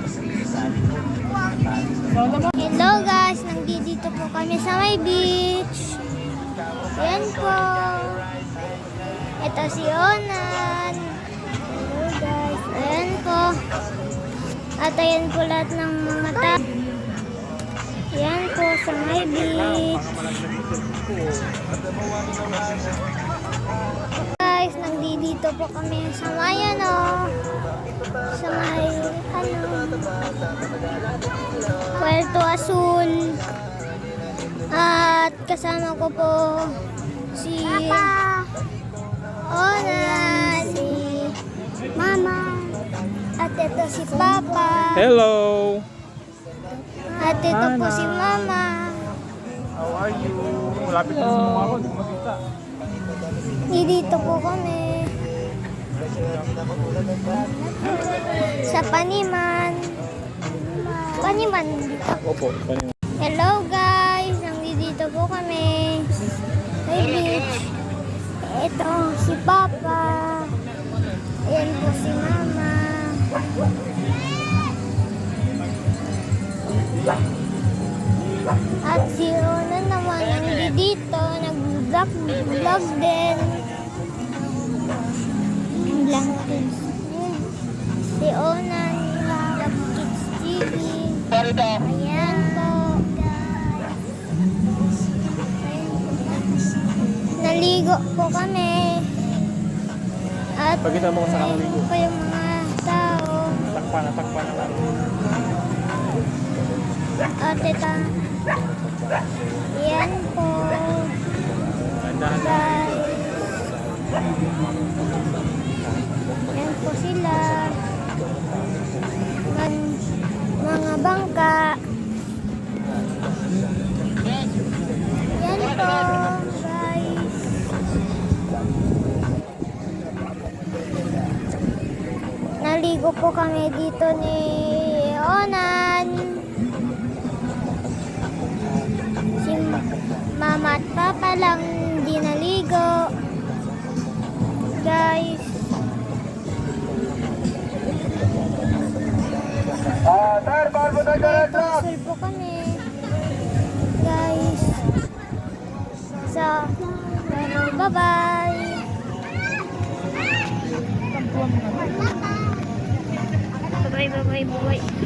Hello guys, nandito po kami sa may beach. Yan po. Ito si Onan. Hello guys. Ayan po. At ayan po lahat ng mga tao. Yan po sa may beach. Guys, nandito po kami sa may sa may Puerto Azul. At kasama ko po si Ona, si Mama, at ito si Papa. Hello! At ito po si Mama. How are you? Malapit na sa ako, hindi ko makita. Dito po kami sa Paniman. Paniman dito. Opo, kanina. Hello guys, nandito po kami sa beach. Ito si Papa. Ayan po si Mama. At si Ona naman nandito, nag-vlog din. Blankets. Si Ona, Vlog Kids TV. Ayan po. Naligo po kami. At Pagkita mo ko sa kamaligo. po yung mga tao. Takpan na lang. At ito. Ayan po. Dahan-dahan lang. Guys. Ayan po sila. Mga bangka. Ayan po, guys. Naligo po kami dito ni Onan. Si Mama at Papa lang hindi naligo. Guys. Puerto Azul po kami. Guys. So, bye-bye. Bye-bye.